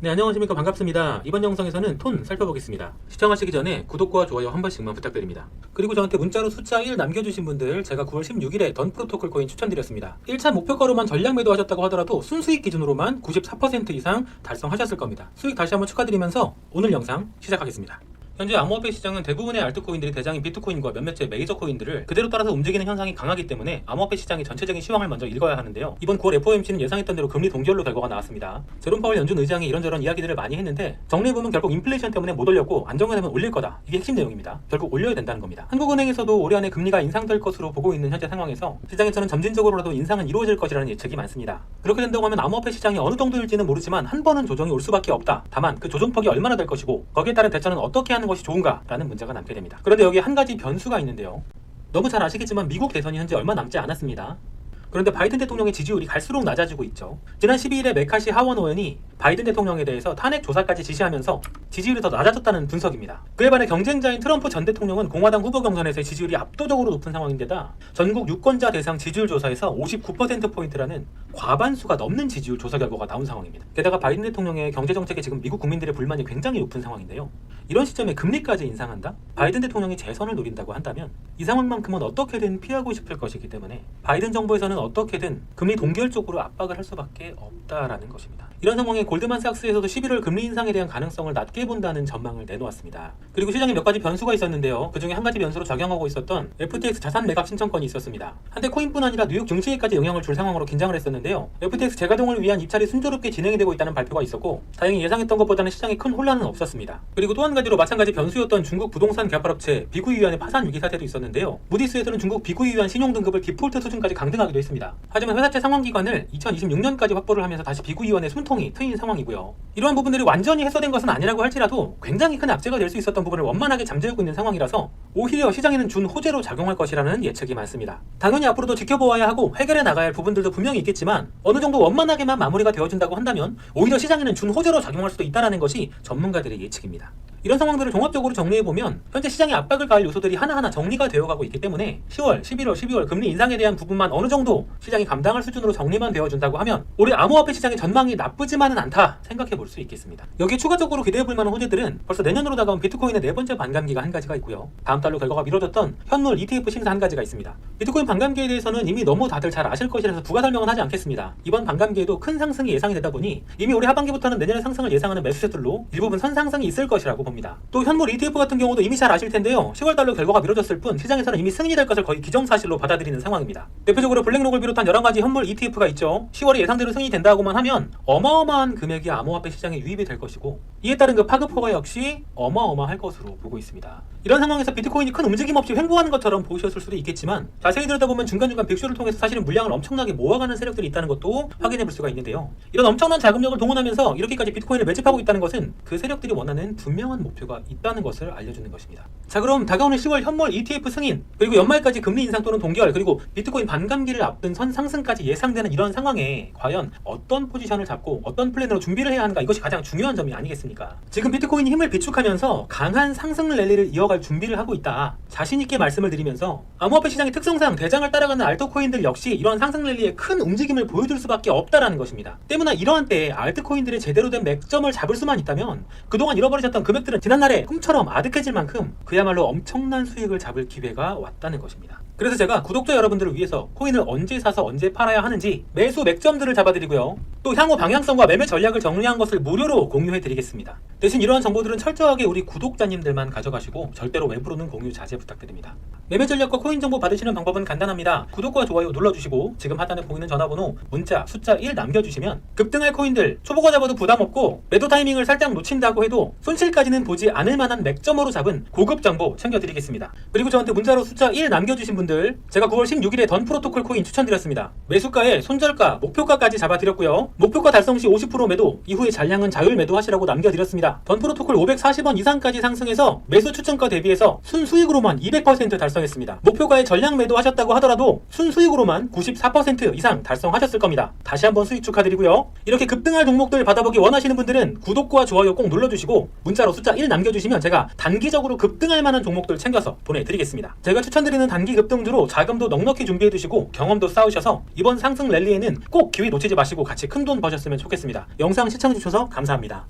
네, 안녕하십니까. 반갑습니다. 이번 영상에서는 톤 살펴보겠습니다. 시청하시기 전에 구독과 좋아요 한 번씩만 부탁드립니다. 그리고 저한테 문자로 숫자 1 남겨주신 분들 제가 9월 16일에 던 프로토콜 코인 추천드렸습니다. 1차 목표가로만 전량 매도하셨다고 하더라도 순수익 기준으로만 94% 이상 달성하셨을 겁니다. 수익 다시 한번 축하드리면서 오늘 영상 시작하겠습니다. 현재 암호화폐 시장은 대부분의 알트코인들이 대장인 비트코인과 몇몇의 메이저 코인들을 그대로 따라서 움직이는 현상이 강하기 때문에 암호화폐 시장의 전체적인 시황을 먼저 읽어야 하는데요. 이번 9월 FOMC는 예상했던 대로 금리 동결로 결과가 나왔습니다. 제롬 파월 연준 의장이 이런저런 이야기들을 많이 했는데 정리해보면 결국 인플레이션 때문에 못 올렸고 안정화되면 올릴 거다. 이게 핵심 내용입니다. 결국 올려야 된다는 겁니다. 한국은행에서도 올해 안에 금리가 인상될 것으로 보고 있는 현재 상황에서 시장에서는 점진적으로라도 인상은 이루어질 것이라는 예측이 많습니다. 그렇게 된다고 하면 암호화폐 시장이 어느 정도일지는 모르지만 한 번은 조정이 올 수밖에 없다. 다만 그 조정폭이 얼마나 될 것이고 거기에 따른 대처는 어떻게 하는 것이 좋은가 라는 문제가 남게 됩니다. 그런데 여기에 한 가지 변수가 있는데요. 너무 잘 아시겠지만 미국 대선이 현재 얼마 남지 않았습니다. 그런데 바이든 대통령의 지지율이 갈수록 낮아지고 있죠. 지난 12일에 메카시 하원 의원이 바이든 대통령에 대해서 탄핵 조사까지 지시하면서 지지율이 더 낮아졌다는 분석입니다. 그에 반해 경쟁자인 트럼프 전 대통령은 공화당 후보 경선에서의 지지율이 압도적으로 높은 상황인데다 전국 유권자 대상 지지율 조사에서 59%포인트라는 과반수가 넘는 지지율 조사 결과가 나온 상황입니다. 게다가 바이든 대통령의 경제정책에 지금 미국 국민들의 불만이 굉장히 높은 상황인데요. 이런 시점에 금리까지 인상한다? 바이든 대통령이 재선을 노린다고 한다면 이 상황만큼은 어떻게든 피하고 싶을 것이기 때문에 바이든 정부에서는 어떻게든 금리 동결 쪽으로 압박을 할 수밖에 없다라는 것입니다. 이런 상황에 골드만삭스에서도 11월 금리 인상에 대한 가능성을 낮게 본다는 전망을 내놓았습니다. 그리고 시장에 몇 가지 변수가 있었는데요. 그 중에 한 가지 변수로 작용하고 있었던 FTX 자산 매각 신청권이 있었습니다. 한때 코인뿐 아니라 뉴욕 증시에까지 영향을 줄 상황으로 긴장을 했었는데요. FTX 재가동을 위한 입찰이 순조롭게 진행이 되고 있다는 발표가 있었고 다행히 예상했던 것보다는 시장에 큰 혼란은 없었습니다. 그리고 또 한 가지로 마찬가지 변수였던 중국 부동산 개발업체 비구이유안의 파산 위기 사태도 있었는데요. 무디스에서는 중국 비구이유안 신용등급을 디폴트 수준까지 강등하기도 했습니다. 하지만 회사채 상환기간을 2026년까지 확보를 하면서 다시 비구이유안의 숨통이 트인 상황이고요. 이러한 부분들이 완전히 해소된 것은 아니라고 할지라도 굉장히 큰 악재가 될 수 있었던 부분을 원만하게 잠재우고 있는 상황이라서 오히려 시장에는 준 호재로 작용할 것이라는 예측이 많습니다. 당연히 앞으로도 지켜보아야 하고 해결해 나가야 할 부분들도 분명히 있겠지만 어느 정도 원만하게만 마무리가 되어준다고 한다면 오히려 시장에는 준 호재로 작용할 수도 있다는 것이 전문가들의 예측입니다. 이런 상황들을 종합적으로 정리해보면 현재 시장에 압박을 가할 요소들이 하나하나 정리가 되어가고 있기 때문에 10월, 11월, 12월 금리 인상에 대한 부분만 어느 정도 시장이 감당할 수준으로 정리만 되어준다고 하면 올해 암호화폐 시장의 전망이 나쁘지만은 않다 생각해볼 수 있겠습니다. 여기에 추가적으로 기대해볼 만한 호재들은 벌써 내년으로 다가온 비트코인의 네 번째 반감기가 한 가지가 있고요. 다음 달로 결과가 미뤄졌던 현물 ETF 심사 한 가지가 있습니다. 비트코인 반감기에 대해서는 이미 너무 다들 잘 아실 것이라서 부가 설명은 하지 않겠습니다. 이번 반감기에도 큰 상승이 예상이 되다 보니 이미 올해 하반기부터는 내년의 상승을 예상하는 매수세들로 일부분 선상승이 있을 것이라고 봅니다. 또 현물 ETF 같은 경우도 이미 잘 아실 텐데요. 10월달로 결과가 미뤄졌을 뿐 시장에서는 이미 승인이 될 것을 거의 기정사실로 받아들이는 상황입니다. 대표적으로 블랙록을 비롯한 여러 가지 현물 ETF가 있죠. 10월에 예상대로 승인이 된다고만 하면 어마어마한 금액이 암호화폐 시장에 유입이 될 것이고 이에 따른 그 파급효과 역시 어마어마할 것으로 보고 있습니다. 이런 상황에서 비트코인이 큰 움직임 없이 횡보하는 것처럼 보이셨을 수도 있겠지만 자세히 들여다보면 중간중간 빅쇼를 통해서 사실은 물량을 엄청나게 모아가는 세력들이 있다는 것도 확인해볼 수가 있는데요. 이런 엄청난 자금력을 동원하면서 이렇게까지 비트코인을 매집하고 있다는 것은 그 세력들이 원하는 분명한 목표가 있다는 것을 알려주는 것입니다. 자, 그럼 다가오는 10월 현물 ETF 승인 그리고 연말까지 금리 인상 또는 동결 그리고 비트코인 반감기를 앞둔 선상승까지 예상되는 이런 상황에 과연 어떤 포지션을 잡고 어떤 플랜으로 준비를 해야 하는가 이것이 가장 중요한 점이 아니겠습니까? 지금 비트코인이 힘을 비축하면서 강한 상승 랠리를 이어갈 준비를 하고 있다. 자신있게 말씀을 드리면서 암호화폐 시장의 특성상 대장을 따라가는 알트코인들 역시 이런 상승 랠리에 큰 움직임을 보여줄 수밖에 없다라는 것입니다. 때문에 이러한 때에 알트코인들의 제대로 된 맥점을 잡을 수만 있다면 그동안 잃어버리셨던 금액들은 지난날에 꿈처럼 아득해질 만큼 그야말로 엄청난 수익을 잡을 기회가 왔다는 것입니다. 그래서 제가 구독자 여러분들을 위해서 코인을 언제 사서 언제 팔아야 하는지 매수 맥점들을 잡아드리고요. 또 향후 방향성과 매매 전략을 정리한 것을 무료로 공유해드리겠습니다. 대신 이러한 정보들은 철저하게 우리 구독자님들만 가져가시고 절대로 외부로는 공유 자제 부탁드립니다. 매매 전략과 코인 정보 받으시는 방법은 간단합니다. 구독과 좋아요 눌러주시고 지금 하단에 보이는 전화번호 문자 숫자 1 남겨주시면 급등할 코인들 초보가 잡아도 부담없고 매도 타이밍을 살짝 놓친다고 해도 손실까지는 보지 않을 만한 맥점으로 잡은 고급 정보 챙겨드리겠습니다. 그리고 저한테 문자로 숫자 1 남겨주신 분들 제가 9월 16일에 던 프로토콜 코인 추천드렸습니다. 매수가에 손절가, 목표가까지 잡아드렸고요. 목표가 달성 시 50% 매도, 이후에 잔량은 자율 매도하시라고 남겨드렸습니다. 던 프로토콜 540원 이상까지 상승해서 매수 추천가 대비해서 순수익으로만 200% 달성했습니다. 목표가에 전량 매도하셨다고 하더라도 순수익으로만 94% 이상 달성하셨을 겁니다. 다시 한번 수익 축하드리고요. 이렇게 급등할 종목들 받아보기 원하시는 분들은 구독과 좋아요 꼭 눌러주시고 문자로 숫자 1 남겨주시면 제가 단기적으로 급등할 만한 종목들 챙겨서 보내드리겠습니다. 제가 추천드리는 단기 급등주로 자금도 넉넉히 준비해두시고 경험도 쌓으셔서 이번 상승 랠리에는 꼭 기회 놓치지 마시고 같이 큰돈 버셨으면 좋겠습니다. 영상 시청해주셔서 감사합니다.